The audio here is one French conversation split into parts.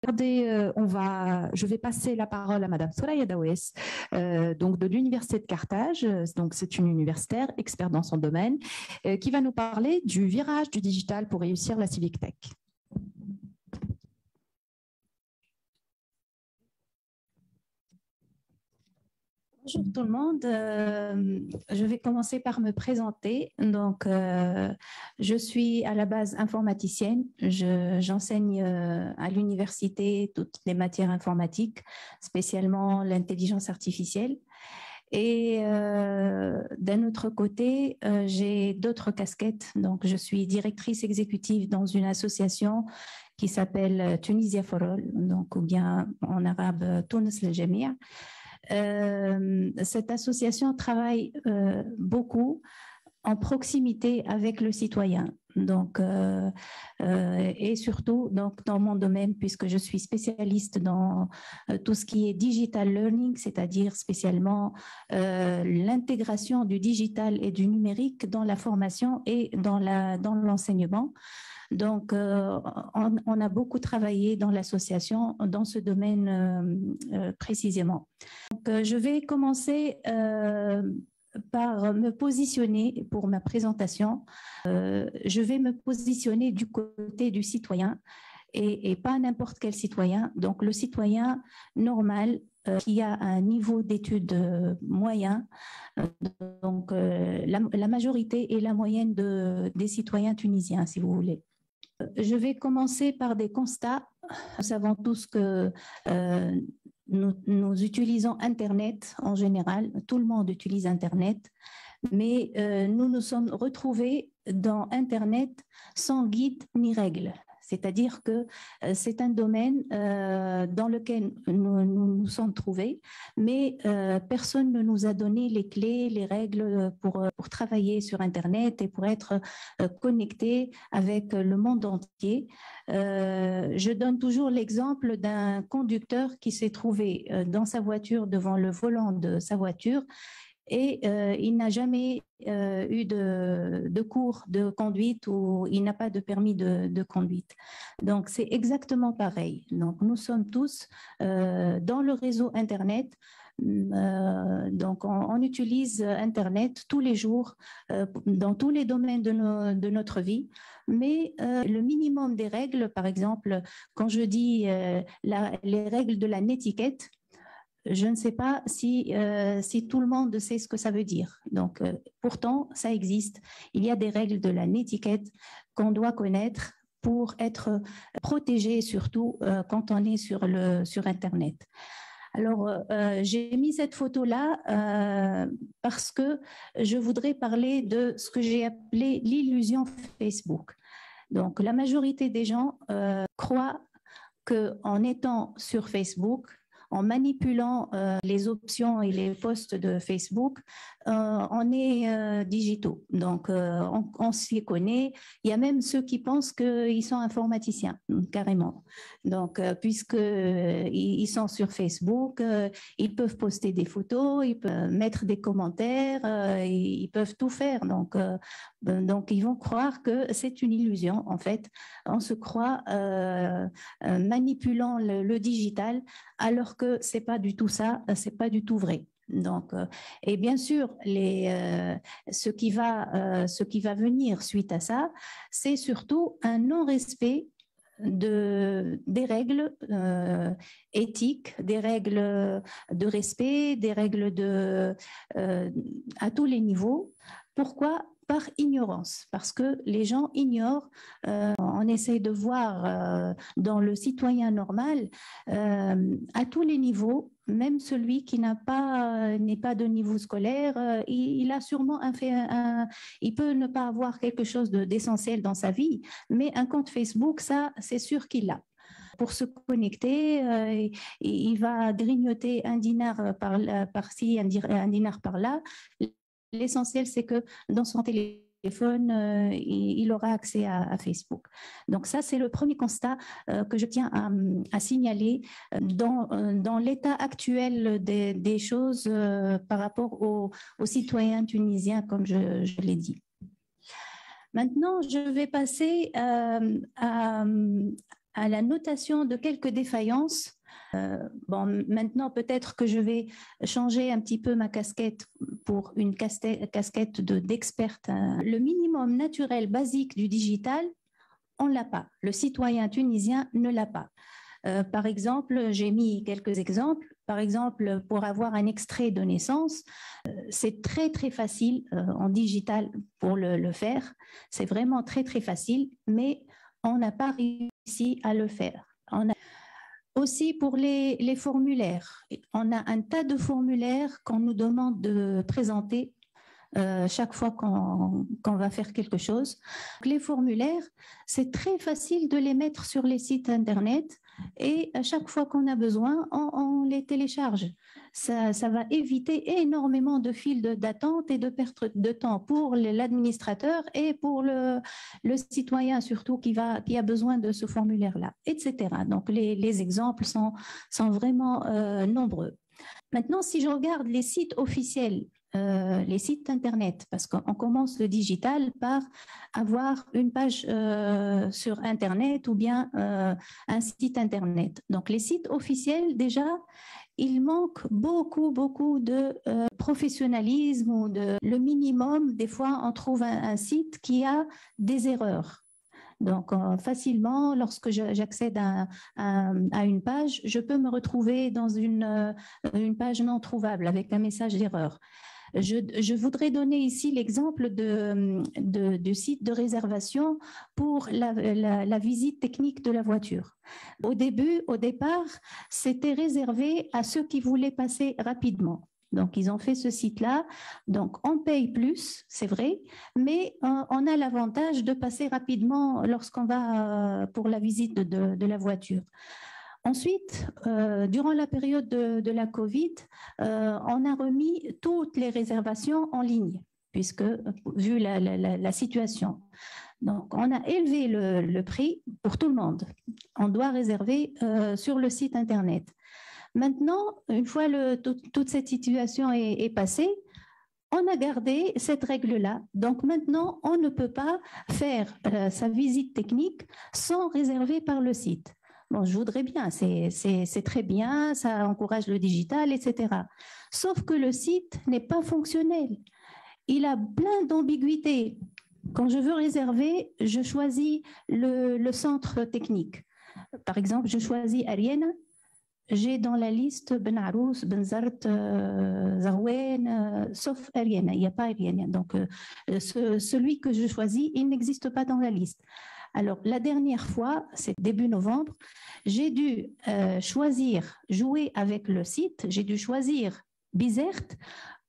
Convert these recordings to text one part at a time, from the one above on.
Je vais passer la parole à Madame Soraya Dawes, donc de l'Université de Carthage. Donc, c'est une universitaire experte dans son domaine, qui va nous parler du virage du digital pour réussir la Civic Tech. Bonjour tout le monde, je vais commencer par me présenter. Donc, je suis à la base informaticienne, j'enseigne à l'université toutes les matières informatiques, spécialement l'intelligence artificielle. Et d'un autre côté, j'ai d'autres casquettes. Donc, je suis directrice exécutive dans une association qui s'appelle Tunisia for All, donc, ou bien en arabe Tunis Lel Jamia. Cette association travaille beaucoup en proximité avec le citoyen. Donc, et surtout donc, dans mon domaine, puisque je suis spécialiste dans tout ce qui est digital learning, c'est-à-dire spécialement l'intégration du digital et du numérique dans la formation et dans l'enseignement. Donc, on a beaucoup travaillé dans l'association dans ce domaine précisément. Donc, je vais commencer par me positionner pour ma présentation. Je vais me positionner du côté du citoyen et pas n'importe quel citoyen. Donc, le citoyen normal qui a un niveau d'études moyen. Donc, la majorité et la moyenne des citoyens tunisiens, si vous voulez. Je vais commencer par des constats. Nous savons tous que nous utilisons Internet en général, tout le monde utilise Internet, mais nous nous sommes retrouvés dans Internet sans guide ni règles. C'est-à-dire que c'est un domaine dans lequel nous sommes trouvés, mais personne ne nous a donné les clés, les règles pour travailler sur Internet et pour être connecté avec le monde entier. Je donne toujours l'exemple d'un conducteur qui s'est trouvé dans sa voiture, devant le volant de sa voiture, et il n'a jamais eu de cours de conduite ou il n'a pas de permis de conduite. Donc, c'est exactement pareil. Donc, nous sommes tous dans le réseau Internet. Donc, on utilise Internet tous les jours dans tous les domaines de notre vie. Mais le minimum des règles, par exemple, quand je dis les règles de la netiquette, je ne sais pas si tout le monde sait ce que ça veut dire. Donc, pourtant, ça existe. Il y a des règles de la netiquette qu'on doit connaître pour être protégé, surtout quand on est sur Internet. Alors, j'ai mis cette photo-là parce que je voudrais parler de ce que j'ai appelé l'illusion Facebook. Donc, la majorité des gens croient qu'en étant sur Facebook, en manipulant les options et les posts de Facebook, on est digitaux. Donc, on s'y connaît. Il y a même ceux qui pensent qu'ils sont informaticiens, carrément. Donc, puisqu'ils sont sur Facebook, ils peuvent poster des photos, ils peuvent mettre des commentaires, ils peuvent tout faire. Donc, ils vont croire que c'est une illusion. En fait, on se croit manipulant le digital, alors que c'est pas du tout ça, c'est pas du tout vrai. Donc, et bien sûr, ce qui va venir suite à ça, c'est surtout un non-respect des règles éthiques, des règles de respect, des règles à tous les niveaux. Pourquoi ? Par ignorance, parce que les gens ignorent. On essaie de voir dans le citoyen normal, à tous les niveaux, même celui qui n'est pas de niveau scolaire, il a sûrement il peut ne pas avoir quelque chose d'essentiel dans sa vie, mais un compte Facebook, ça, c'est sûr qu'il l'a. Pour se connecter, il va grignoter un dinar par-ci, un dinar par-là. L'essentiel, c'est que dans son téléphone, il aura accès à Facebook. Donc ça, c'est le premier constat que je tiens à signaler dans l'état actuel des choses par rapport aux citoyens tunisiens, comme je l'ai dit. Maintenant, je vais passer à à la notation de quelques défaillances. Bon, maintenant, peut-être que je vais changer un petit peu ma casquette pour une casquette d'experte. Le minimum naturel basique du digital, on ne l'a pas. Le citoyen tunisien ne l'a pas. Par exemple, j'ai mis quelques exemples. Par exemple, pour avoir un extrait de naissance, c'est très, très facile en digital pour le faire. C'est vraiment très, très facile, mais on n'a pas réussi à le faire. Aussi pour les formulaires, on a un tas de formulaires qu'on nous demande de présenter chaque fois qu'on va faire quelque chose. Les formulaires, c'est très facile de les mettre sur les sites Internet et à chaque fois qu'on a besoin, on les télécharge. Ça va éviter énormément de files d'attente et de perte de temps pour l'administrateur et pour le citoyen surtout qui a besoin de ce formulaire-là, etc. Donc, les exemples sont vraiment nombreux. Maintenant, si je regarde les sites officiels, les sites Internet, parce qu'on commence le digital par avoir une page sur Internet ou bien un site Internet. Donc, les sites officiels, déjà, il manque beaucoup de professionnalisme ou le minimum. Des fois, on trouve un site qui a des erreurs. Donc, facilement, lorsque j'accède à une page, je peux me retrouver dans une page non trouvable avec un message d'erreur. Je voudrais donner ici l'exemple du site de réservation pour la visite technique de la voiture. Au départ, c'était réservé à ceux qui voulaient passer rapidement. Donc, ils ont fait ce site-là. Donc, on paye plus, c'est vrai, mais on a l'avantage de passer rapidement lorsqu'on va pour la visite de la voiture. Ensuite, durant la période de la Covid, on a remis toutes les réservations en ligne, puisque vu la situation. Donc, on a élevé le prix pour tout le monde. On doit réserver sur le site Internet. Maintenant, une fois toute cette situation est passée, on a gardé cette règle-là. Donc maintenant, on ne peut pas faire sa visite technique sans réserver par le site. Bon, je voudrais bien, c'est très bien, ça encourage le digital, etc. Sauf que le site n'est pas fonctionnel. Il a plein d'ambiguïtés. Quand je veux réserver, je choisis le centre technique. Par exemple, je choisis Ariane. J'ai dans la liste Ben Arous, Ben Zart, Zarouen, sauf Ariane. Il n'y a pas Ariane. Donc, celui que je choisis, il n'existe pas dans la liste. Alors, la dernière fois, c'est début novembre, j'ai dû choisir, jouer avec le site, j'ai dû choisir Bizert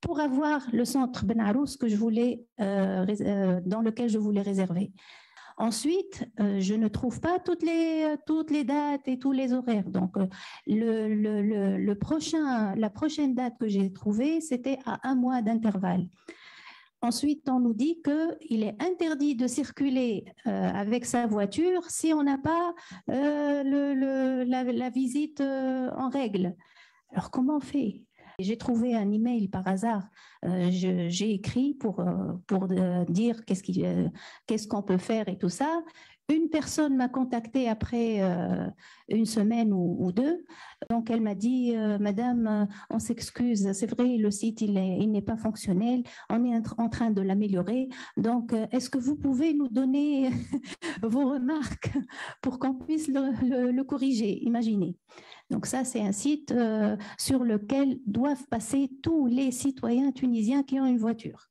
pour avoir le centre Ben Arous que je voulais, dans lequel je voulais réserver. Ensuite, je ne trouve pas toutes les dates et tous les horaires. Donc, la prochaine date que j'ai trouvée, c'était à 1 mois d'intervalle. Ensuite, on nous dit qu'il est interdit de circuler avec sa voiture si on n'a pas la visite en règle. Alors, comment on fait ? J'ai trouvé un email par hasard. J'ai écrit pour dire qu'est-ce qu'on peut faire et tout ça. Une personne m'a contactée après une semaine ou deux. Donc, elle m'a dit, Madame, on s'excuse, c'est vrai, le site, il n'est pas fonctionnel. On est en train de l'améliorer. Donc, est-ce que vous pouvez nous donner vos remarques pour qu'on puisse le corriger? Imaginez. Donc ça, c'est un site sur lequel doivent passer tous les citoyens tunisiens qui ont une voiture.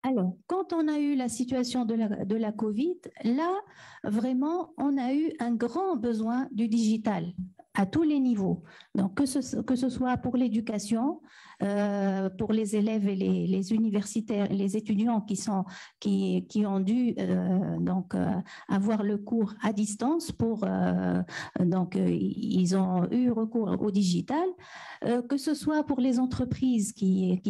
Alors, quand on a eu la situation de la Covid, là, vraiment, on a eu un grand besoin du digital à tous les niveaux. Donc, que ce soit pour l'éducation, pour les élèves et les universitaires, les étudiants qui ont dû avoir le cours à distance ils ont eu recours au digital, que ce soit pour les entreprises qui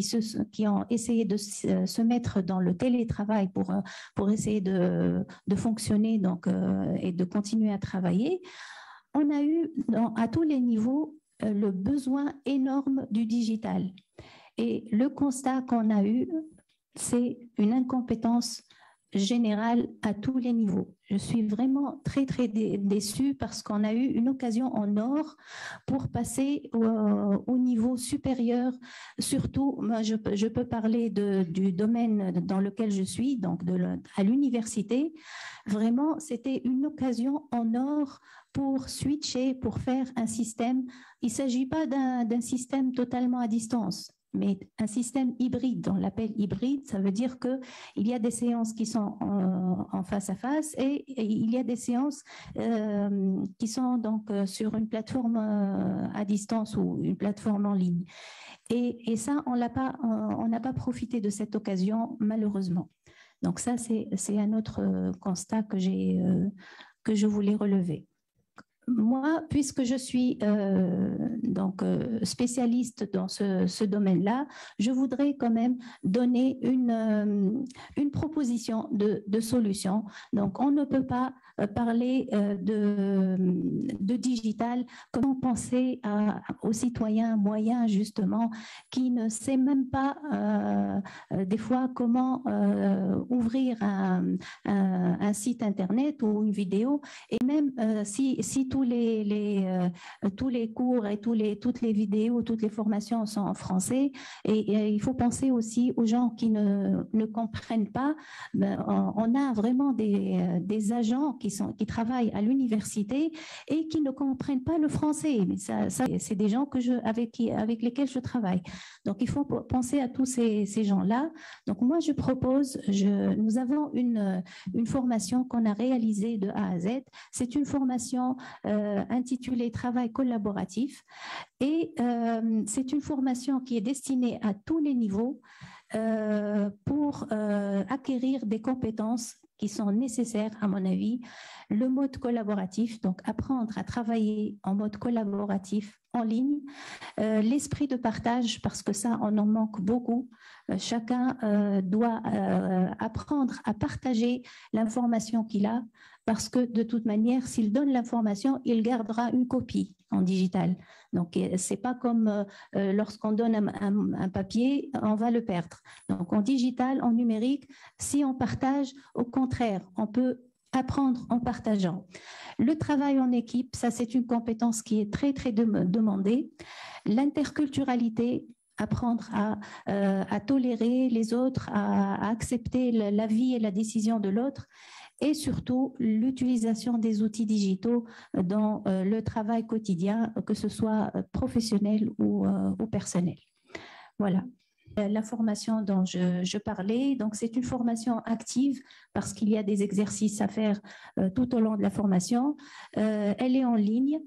ont essayé de se mettre dans le télétravail pour essayer de fonctionner et de continuer à travailler. On a eu à tous les niveaux le besoin énorme du digital. Et le constat qu'on a eu, c'est une incompétence générale à tous les niveaux. Je suis vraiment très, très déçue parce qu'on a eu une occasion en or pour passer au niveau supérieur. Surtout, moi, je peux parler du domaine dans lequel je suis, donc à l'université. Vraiment, c'était une occasion en or pour switcher, pour faire un système. Il ne s'agit pas d'un système totalement à distance, mais un système hybride. On l'appelle hybride, ça veut dire qu'il y a des séances qui sont en face à face et il y a des séances qui sont donc sur une plateforme à distance ou une plateforme en ligne. Et ça, on n'a pas profité de cette occasion, malheureusement. Donc ça, c'est un autre constat que je voulais relever. Moi, puisque je suis spécialiste dans ce domaine-là, je voudrais quand même donner une proposition de solution. Donc, on ne peut pas parler de digital. Comment penser aux citoyens moyens, justement, qui ne sait même pas des fois comment ouvrir un site Internet ou une vidéo, et même si tous les cours et toutes les vidéos, toutes les formations sont en français. Et il faut penser aussi aux gens qui ne comprennent pas. On a vraiment des agents qui travaillent à l'université et qui ne comprennent pas le français. Mais ça c'est des gens avec lesquels je travaille. Donc, il faut penser à tous ces gens-là. Donc, moi, je propose, nous avons une formation qu'on a réalisée de A à Z. C'est une formation intitulée Travail collaboratif. Et c'est une formation qui est destinée à tous les niveaux pour acquérir des compétences qui sont nécessaires, à mon avis. Le mode collaboratif, donc apprendre à travailler en mode collaboratif en ligne, l'esprit de partage, parce que ça, on en manque beaucoup. Chacun doit apprendre à partager l'information qu'il a, parce que de toute manière, s'il donne l'information, il gardera une copie en digital. Donc, ce n'est pas comme lorsqu'on donne un papier, on va le perdre. Donc, en digital, en numérique, si on partage, au contraire, on peut apprendre en partageant. Le travail en équipe, ça c'est une compétence qui est très, très demandée. L'interculturalité, apprendre à tolérer les autres, à accepter l'avis et la décision de l'autre, et surtout l'utilisation des outils digitaux dans le travail quotidien, que ce soit professionnel ou personnel. Voilà. La formation dont je parlais, donc c'est une formation active parce qu'il y a des exercices à faire tout au long de la formation. Elle est en ligne.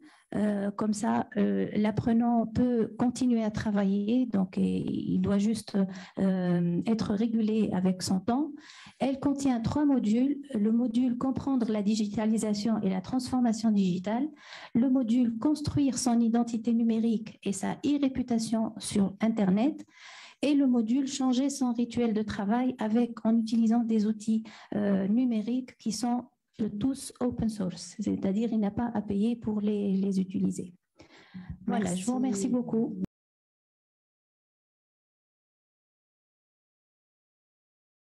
Comme ça, l'apprenant peut continuer à travailler, donc il doit juste être régulé avec son temps. Elle contient 3 modules. Le module comprendre la digitalisation et la transformation digitale. Le module construire son identité numérique et sa e-réputation sur Internet. Et le module changer son rituel de travail en utilisant des outils numériques qui sont tous open source, c'est-à-dire il n'a pas à payer pour les utiliser. Voilà, je vous remercie beaucoup.